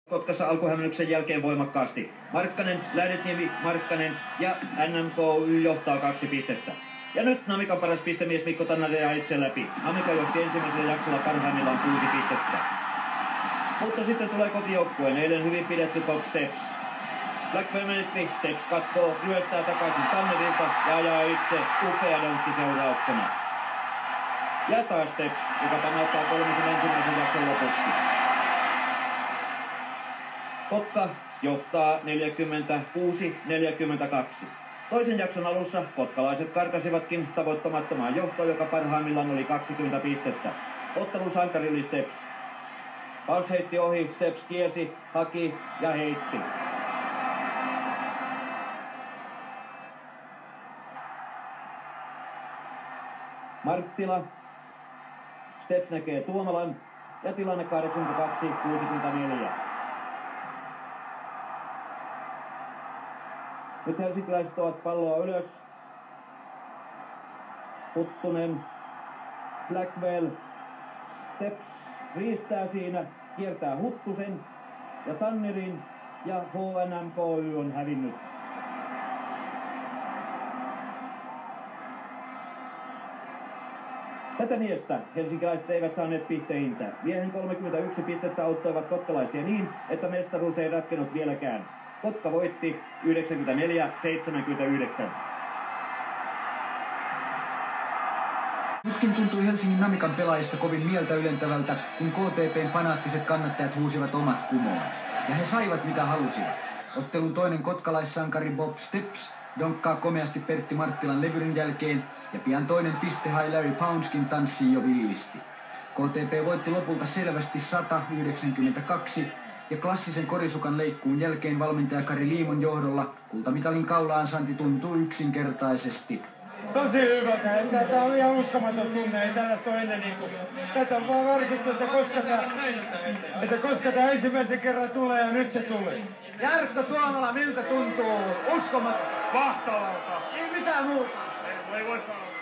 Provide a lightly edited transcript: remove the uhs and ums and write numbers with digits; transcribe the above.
Kotkassa alkuhämmennyksen jälkeen voimakkaasti. Markkanen, Lähdetniemi, Markkanen ja NMKY johtaa 2 pistettä. Ja nyt Namikan paras pistemies Mikko Tanner itse läpi. Namika johti ensimmäisellä jaksolla parhaimmillaan 6 pistettä. Mutta sitten tulee kotijoukkueen eilen hyvin pidetty Bob Steps. Black Velvet Steps katkoo, ryöstää takaisin Tannerilta ja ajaa itse upea donkki seurauksena. Ja taas Steps, joka panauttaa 3. ensimmäisen jakson lopuksi. Kotka johtaa 46-42. Toisen jakson alussa kotkalaiset karkasivatkin tavoittamattomaan johtoon, joka parhaimmillaan oli 20 pistettä. Ottelun sankari oli Steps. Paus heitti ohi, Steps kiersi, haki ja heitti. Marttila. Steps näkee Tuomalan ja tilanne 82-64. Nyt helsinkiläiset ovat palloa ylös. Huttunen, Blackwell, Steps riistää siinä, kiertää Huttusen ja Tannerin ja HNMKY on hävinnyt. Tätä miestä helsinkiläiset eivät saaneet pisteihinsä. Miehen 31 pistettä auttoivat kotkalaisia niin, että mestaruus ei ratkennut vieläkään. Kotka voitti 94-79. Tuskin tuntui Helsingin Namikan pelaajista kovin mieltä ylentävältä, kun KTP:n fanaattiset kannattajat huusivat omat kumoon. Ja he saivat mitä halusivat. Ottelun toinen kotkalaissankari Bob Steps donkkaa komeasti Pertti Marttilan levyrin jälkeen, ja pian toinen pistehai Larry Pounskin tanssii jo villisti. KTP voitti lopulta selvästi 192, ja klassisen korisukan leikkuun jälkeen valmentaja Kari Liimon johdolla kultamitalin kaula-ansainti tuntuu yksinkertaisesti. Tosi hyvältä. Tämä on ihan uskomaton tunne. Ei tällaista ole ennen tätä on vaan harkittu, että koska tämä ensimmäisen kerran tulee ja nyt se tulee. Jarkko Tuomala, miltä tuntuu? Uskomaton. Mahtavalta. Ei mitään muuta. Ei voi sanoa.